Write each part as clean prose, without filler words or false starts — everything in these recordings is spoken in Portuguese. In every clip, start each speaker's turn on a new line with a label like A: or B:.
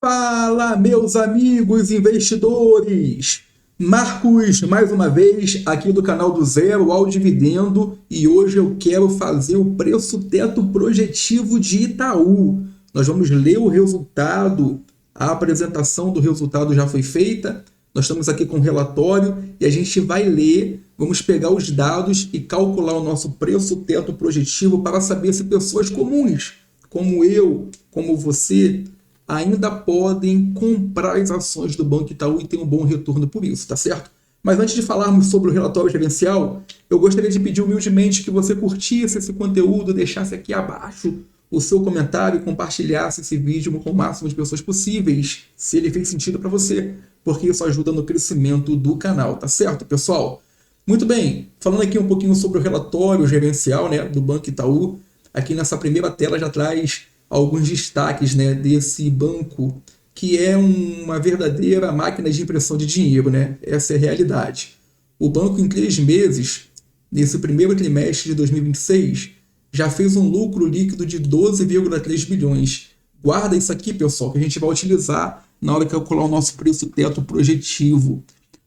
A: Fala, meus amigos investidores! Marcos, mais uma vez, aqui do canal do Zero ao Dividendo, e hoje eu quero fazer o preço teto projetivo de Itaú. Nós vamos ler o resultado, a apresentação do resultado já foi feita, nós estamos aqui com o relatório e a gente vai ler, vamos pegar os dados e calcular o nosso preço teto projetivo para saber se pessoas comuns, como eu, como você, ainda podem comprar as ações do Banco Itaú e ter um bom retorno por isso, tá certo? Mas antes de falarmos sobre o relatório gerencial, eu gostaria de pedir humildemente que você curtisse esse conteúdo, deixasse aqui abaixo o seu comentário e compartilhasse esse vídeo com o máximo de pessoas possíveis, se ele fez sentido para você, porque isso ajuda no crescimento do canal, tá certo, pessoal? Muito bem, falando aqui um pouquinho sobre o relatório gerencial, né, do Banco Itaú, aqui nessa primeira tela já traz alguns destaques, né, desse banco, que é uma verdadeira máquina de impressão de dinheiro, né? Essa é a realidade. O banco, em 3 meses, nesse primeiro trimestre de 2026, já fez um lucro líquido de 12,3 bilhões. Guarda isso aqui, pessoal, que a gente vai utilizar na hora de calcular o nosso preço teto projetivo.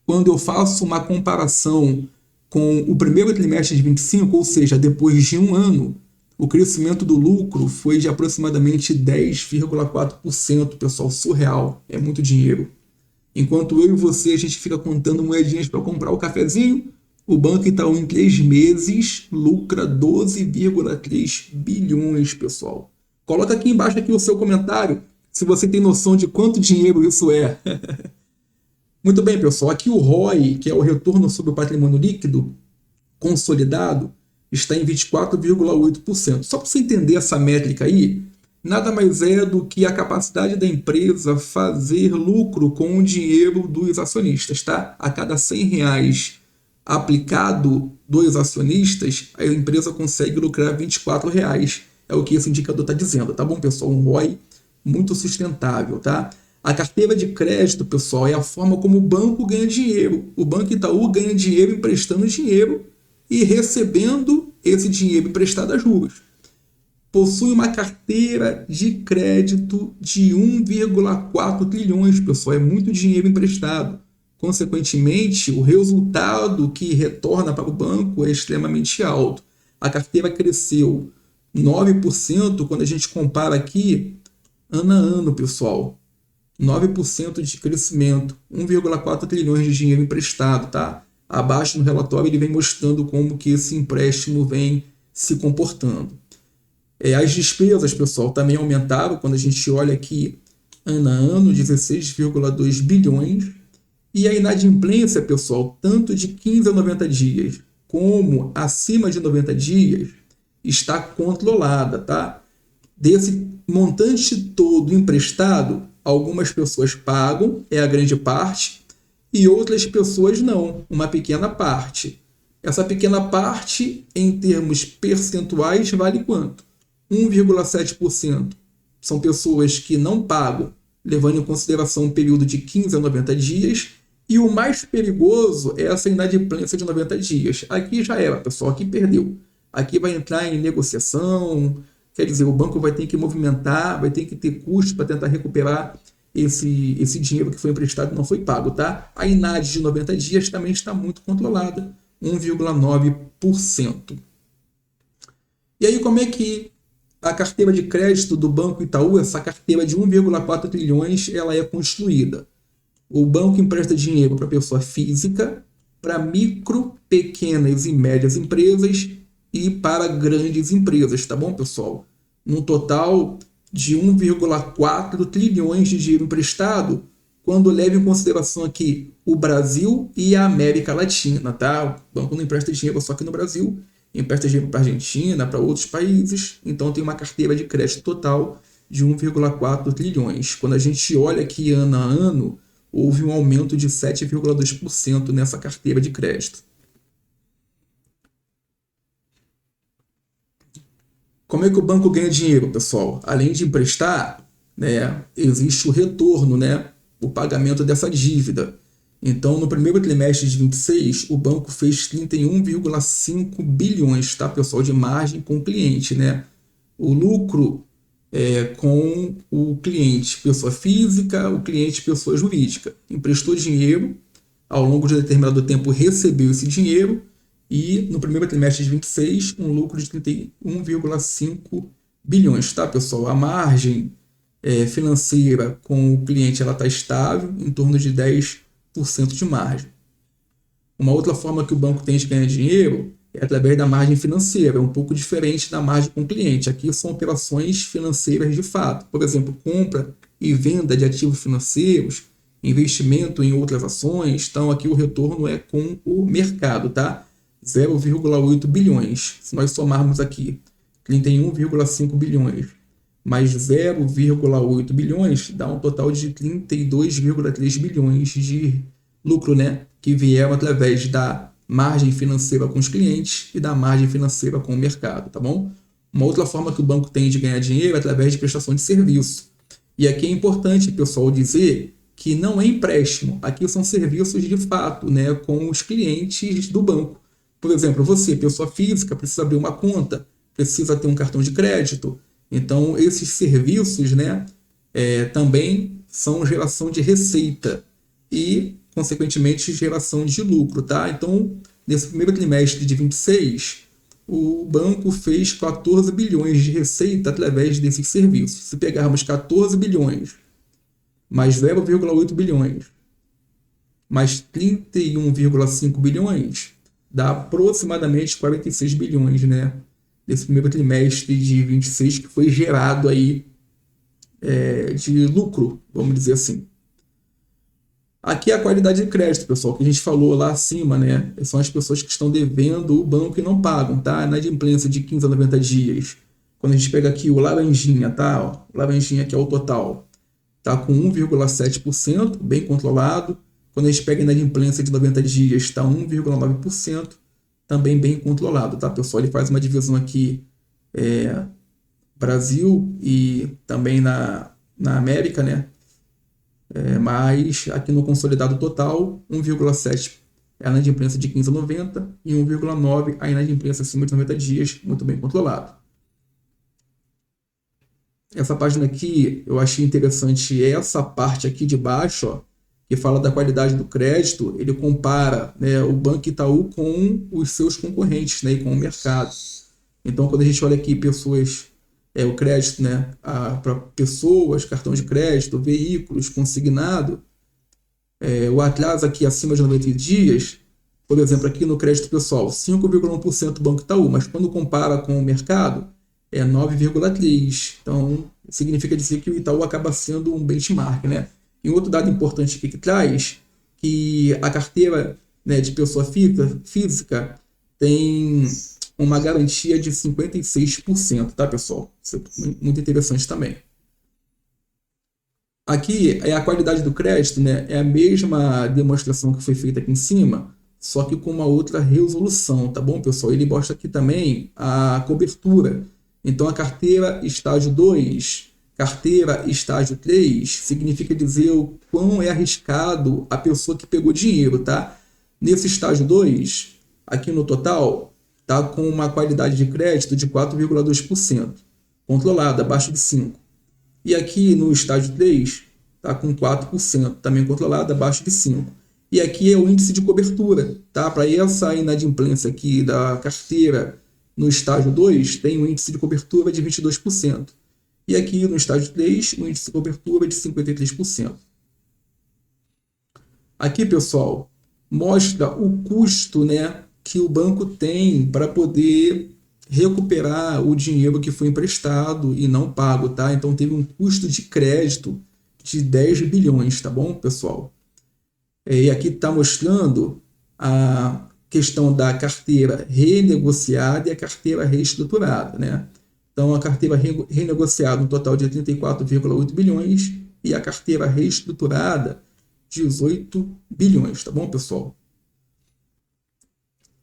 A: Quando eu faço uma comparação com o primeiro trimestre de 25, ou seja, depois de um ano, o crescimento do lucro foi de aproximadamente 10,4%, pessoal, surreal, é muito dinheiro. Enquanto eu e você, a gente fica contando moedinhas para comprar o cafezinho, o Banco Itaú em 3 meses lucra 12,3 bilhões, pessoal. Coloca aqui embaixo aqui o seu comentário, se você tem noção de quanto dinheiro isso é. Muito bem, pessoal, aqui o ROI, que é o retorno sobre o patrimônio líquido consolidado, está em 24,8%. Só para você entender essa métrica aí, nada mais é do que a capacidade da empresa fazer lucro com o dinheiro dos acionistas, tá? A cada R$100 aplicado dos acionistas, a empresa consegue lucrar R$24. É o que esse indicador está dizendo, tá bom, pessoal? Um ROI muito sustentável, tá? A carteira de crédito, pessoal, é a forma como o banco ganha dinheiro. O Banco Itaú ganha dinheiro emprestando dinheiro e recebendo esse dinheiro emprestado a juros. Possui uma carteira de crédito de 1,4 trilhões, pessoal, é muito dinheiro emprestado. Consequentemente, o resultado que retorna para o banco é extremamente alto. A carteira cresceu 9% quando a gente compara aqui ano a ano, pessoal. 9% de crescimento, 1,4 trilhões de dinheiro emprestado, tá? Abaixo no relatório ele vem mostrando como que esse empréstimo vem se comportando. As despesas, pessoal, também aumentaram quando a gente olha aqui ano a ano, 16,2 bilhões. E a inadimplência, pessoal, tanto de 15 a 90 dias como acima de 90 dias, está controlada, tá? Desse montante todo emprestado, algumas pessoas pagam, é a grande parte, e outras pessoas não, uma pequena parte. Essa pequena parte, em termos percentuais, vale quanto? 1,7%. São pessoas que não pagam, levando em consideração um período de 15 a 90 dias, e o mais perigoso é essa inadimplência de 90 dias. Aqui já era, pessoal, aqui perdeu. Aqui vai entrar em negociação, quer dizer, o banco vai ter que movimentar, vai ter que ter custo para tentar recuperar esse dinheiro que foi emprestado e não foi pago, tá? A INAD de 90 dias também está muito controlada, 1,9%. E aí, como é que a carteira de crédito do Banco Itaú, essa carteira de 1,4 trilhões, ela é construída? O banco empresta dinheiro para pessoa física, para micro, pequenas e médias empresas e para grandes empresas, tá bom, pessoal? No total de 1,4 trilhões de dinheiro emprestado, quando leva em consideração aqui o Brasil e a América Latina, tá? O banco não empresta dinheiro só aqui no Brasil, empresta dinheiro para a Argentina, para outros países, então tem uma carteira de crédito total de 1,4 trilhões. Quando a gente olha aqui ano a ano, houve um aumento de 7,2% nessa carteira de crédito. Como é que o banco ganha dinheiro, pessoal? Além de emprestar, né, existe o retorno, né, o pagamento dessa dívida. Então, no primeiro trimestre de 26, o banco fez 31,5 bilhões, tá, pessoal, de margem com o cliente, né? O lucro com o cliente pessoa física, o cliente pessoa jurídica. Emprestou dinheiro, ao longo de determinado tempo recebeu esse dinheiro e no primeiro trimestre de 26 um lucro de 31,5 bilhões, tá, pessoal? A margem financeira com o cliente ela está estável, em torno de 10% de margem. Uma outra forma que o banco tem de ganhar dinheiro é através da margem financeira, um pouco diferente da margem com o cliente. Aqui são operações financeiras de fato. Por exemplo, compra e venda de ativos financeiros, investimento em outras ações. Então, aqui o retorno é com o mercado, tá? 0,8 bilhões. Se nós somarmos aqui 31,5 bilhões mais 0,8 bilhões, dá um total de 32,3 bilhões de lucro, né? Que vieram através da margem financeira com os clientes e da margem financeira com o mercado, tá bom? Uma outra forma que o banco tem de ganhar dinheiro é através de prestação de serviço. E aqui é importante, pessoal, dizer que não é empréstimo. Aqui são serviços de fato, né, com os clientes do banco. Por exemplo, você, pessoa física, precisa abrir uma conta, precisa ter um cartão de crédito. Então, esses serviços, né, também são geração de receita e, consequentemente, geração de lucro, tá? Então, nesse primeiro trimestre de 26, o banco fez 14 bilhões de receita através desses serviços. Se pegarmos 14 bilhões mais 0,8 bilhões mais 31,5 bilhões, dá aproximadamente 46 bilhões, né? Desse primeiro trimestre de 26 que foi gerado aí de lucro, vamos dizer assim. Aqui é a qualidade de crédito, pessoal, que a gente falou lá acima, né? São as pessoas que estão devendo o banco e não pagam, tá? Na inadimplência de 15 a 90 dias. Quando a gente pega aqui o laranjinha, tá? Ó, o laranjinha que é o total, tá com 1,7%, bem controlado. Quando a gente pega a inadimplência de 90 dias, está 1,9%, também bem controlado, tá, pessoal? Ele faz uma divisão aqui, Brasil e também na América, né? Mas aqui no consolidado total, 1,7 é a inadimplência de 15 a 90 e 1,9 a inadimplência acima de 90 dias, muito bem controlado. Essa página aqui, eu achei interessante essa parte aqui de baixo, ó, que fala da qualidade do crédito. Ele compara, né, o Banco Itaú com os seus concorrentes, né, e com o mercado. Então, quando a gente olha aqui pessoas, o crédito, né, para pessoas, cartão de crédito, veículos, consignado, o atraso aqui acima de 90 dias, por exemplo, aqui no crédito pessoal, 5,1% Banco Itaú, mas quando compara com o mercado, é 9,3%. Então, significa dizer que o Itaú acaba sendo um benchmark, né? E outro dado importante aqui que traz, que a carteira, né, de pessoa física tem uma garantia de 56%, tá, pessoal? Isso é muito interessante também. Aqui é a qualidade do crédito, né? É a mesma demonstração que foi feita aqui em cima, só que com uma outra resolução, tá bom, pessoal? Ele mostra aqui também a cobertura. Então, a carteira estágio 2, carteira estágio 3, significa dizer o quão é arriscado a pessoa que pegou dinheiro, tá? Nesse estágio 2, aqui no total, tá com uma qualidade de crédito de 4,2%, controlada, abaixo de 5%. E aqui no estágio 3, tá com 4%, também controlada, abaixo de 5%. E aqui é o índice de cobertura, tá? Para essa inadimplência aqui da carteira no estágio 2, tem um índice de cobertura de 22%. E aqui no estágio 3, o índice de cobertura de 53%. Aqui, pessoal, mostra o custo, né, que o banco tem para poder recuperar o dinheiro que foi emprestado e não pago, tá? Então teve um custo de crédito de 10 bilhões, tá bom, pessoal? E aqui está mostrando a questão da carteira renegociada e a carteira reestruturada, né? Então, a carteira renegociada, um total de 34,8 bilhões e a carteira reestruturada, 18 bilhões, tá bom, pessoal?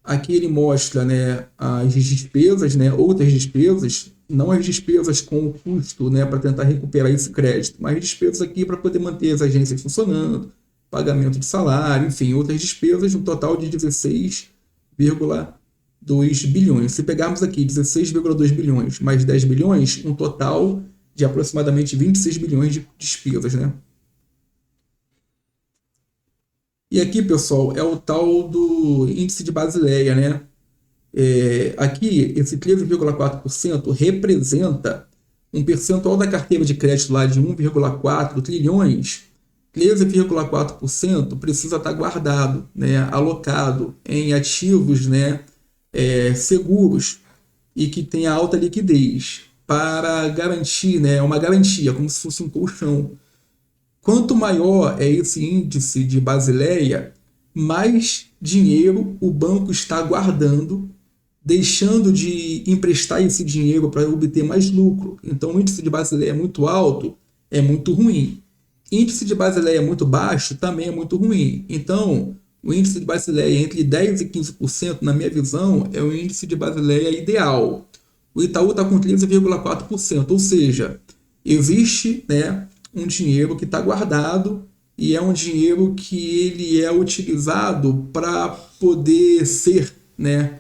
A: Aqui ele mostra, né, as despesas, né, outras despesas, não as despesas com o custo, né, para tentar recuperar esse crédito, mas despesas aqui para poder manter as agências funcionando, pagamento de salário, enfim, outras despesas, um total de 16,2 bilhões. Se pegarmos aqui 16,2 bilhões mais 10 bilhões, um total de aproximadamente 26 bilhões de despesas, né? E aqui, pessoal, é o tal do índice de Basileia, né? Aqui, esse 13,4% representa um percentual da carteira de crédito lá de 1,4 trilhões. 13,4% precisa estar guardado, né, alocado em ativos, né, seguros e que tenha alta liquidez para garantir, né, uma garantia, como se fosse um colchão. Quanto maior é esse índice de Basileia, mais dinheiro o banco está guardando, deixando de emprestar esse dinheiro para obter mais lucro. Então, o índice de Basileia muito alto é muito ruim. Índice de Basileia muito baixo também é muito ruim. Então, o índice de Basileia entre 10% e 15%, na minha visão, é o índice de Basileia ideal. O Itaú está com 13,4%, ou seja, existe, né, um dinheiro que está guardado e é um dinheiro que ele é utilizado para poder ser, né,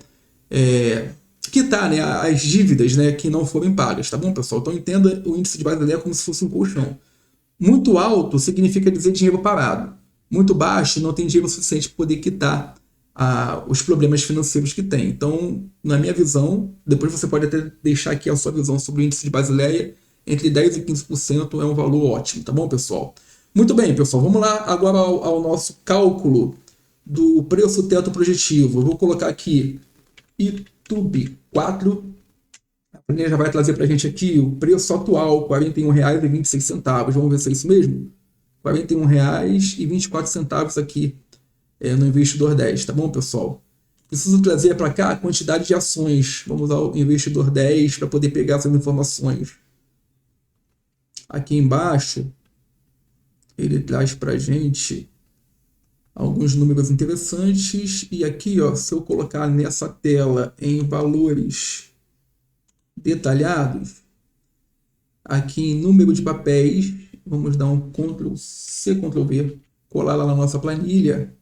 A: quitar, né, as dívidas, né, que não forem pagas, tá bom, pessoal? Então entenda o índice de Basileia como se fosse um colchão. Muito alto significa dizer dinheiro parado. Muito baixo não tem dinheiro suficiente para poder quitar os problemas financeiros que tem. Então, na minha visão, depois você pode até deixar aqui a sua visão sobre o índice de Basileia, entre 10% e 15% é um valor ótimo, tá bom, pessoal? Muito bem, pessoal, vamos lá agora ao nosso cálculo do preço teto projetivo. Eu vou colocar aqui YouTube 4. A planilha já vai trazer para a gente aqui o preço atual, R$ 41,26. Vamos ver se é isso mesmo? R$ 41,24 aqui no Investidor 10, tá bom, pessoal? Preciso trazer para cá a quantidade de ações. Vamos ao Investidor 10 para poder pegar essas informações. Aqui embaixo, ele traz para a gente alguns números interessantes. E aqui, ó, se eu colocar nessa tela em valores detalhados, aqui em número de papéis, vamos dar um Ctrl+C, Ctrl+V, colar lá na nossa planilha.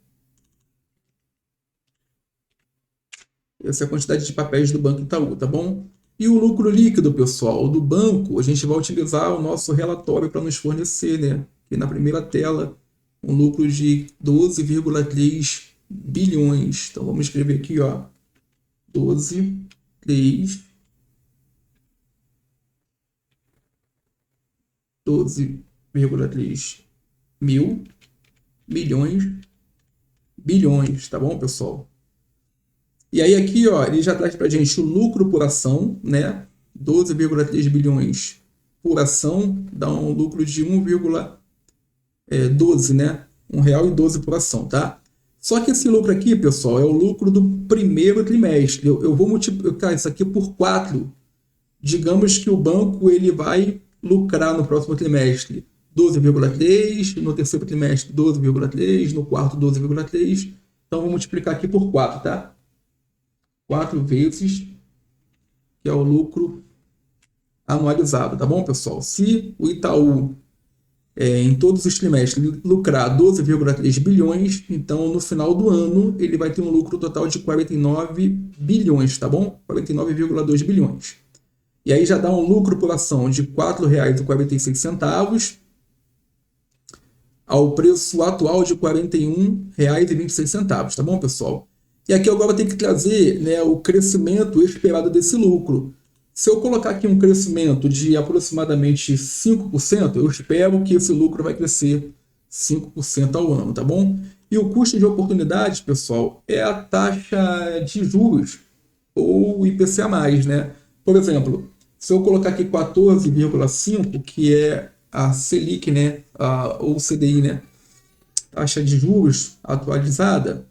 A: Essa é a quantidade de papéis do Banco Itaú, tá bom? E o lucro líquido, pessoal, do banco, a gente vai utilizar o nosso relatório para nos fornecer, né? Aqui na primeira tela, um lucro de 12,3 bilhões. Então, vamos escrever aqui, ó, 12,3 mil milhões, bilhões, tá bom, pessoal? E aí aqui, ó, ele já traz pra gente o lucro por ação, né? 12,3 bilhões por ação dá um lucro de 1,12, né? R$1,12 por ação, tá? Só que esse lucro aqui, pessoal, é o lucro do primeiro trimestre. Eu vou multiplicar isso aqui por 4. Digamos que o banco ele vai lucrar no próximo trimestre 12,3, no terceiro trimestre 12,3, no quarto 12,3. Então, vou multiplicar aqui por 4, tá? 4 vezes, que é o lucro anualizado, tá bom, pessoal? Se o Itaú, em todos os trimestres, lucrar 12,3 bilhões, então no final do ano ele vai ter um lucro total de 49 bilhões, tá bom? 49,2 bilhões. E aí já dá um lucro por ação de R$ 4,46 ao preço atual de R$ 41,26, tá bom, pessoal? E aqui agora tem que trazer, né, o crescimento esperado desse lucro. Se eu colocar aqui um crescimento de aproximadamente 5%, eu espero que esse lucro vai crescer 5% ao ano, tá bom? E o custo de oportunidade, pessoal, é a taxa de juros ou IPCA+, né? Por exemplo, se eu colocar aqui 14,5, que é a Selic, né, ou CDI, né, taxa de juros atualizada,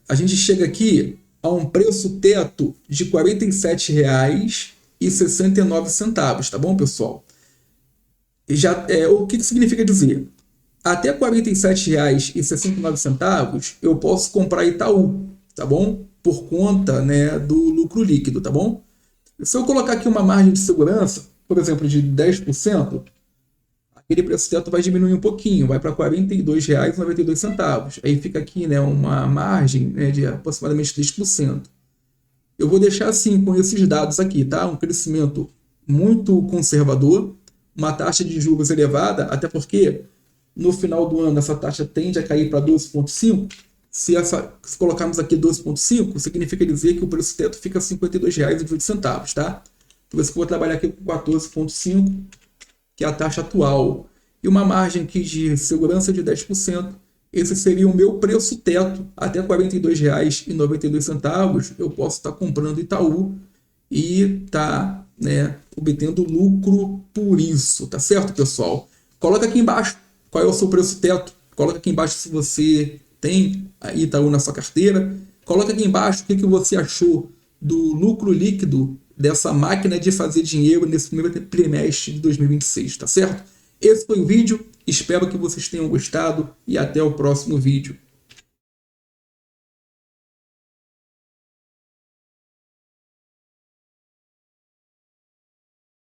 A: a gente chega aqui a um preço teto de R$ 47,69, tá bom, pessoal? O que significa dizer? Até R$ 47,69 eu posso comprar Itaú, tá bom? Por conta, né, do lucro líquido, tá bom? Se eu colocar aqui uma margem de segurança, por exemplo, de 10%, aquele preço teto vai diminuir um pouquinho, vai para R$ 42,92. Aí fica aqui, né, uma margem, né, de aproximadamente 3%. Eu vou deixar assim com esses dados aqui, tá? Um crescimento muito conservador, uma taxa de juros elevada, até porque no final do ano essa taxa tende a cair para 12,5. Se colocarmos aqui 12,5, significa dizer que o preço teto fica R$ 52,20, tá? Por isso que eu vou trabalhar aqui com 14,5, que é a taxa atual. E uma margem aqui de segurança de 10%. Esse seria o meu preço teto. Até R$ 42,92 eu posso estar comprando Itaú e tá, né, obtendo lucro por isso, tá certo, pessoal? Coloca aqui embaixo qual é o seu preço teto. Coloca aqui embaixo se você tem Itaú na sua carteira. Coloca aqui embaixo o que você achou do lucro líquido dessa máquina de fazer dinheiro nesse primeiro trimestre de 2026, tá certo? Esse foi o vídeo, espero que vocês tenham gostado e até o próximo vídeo.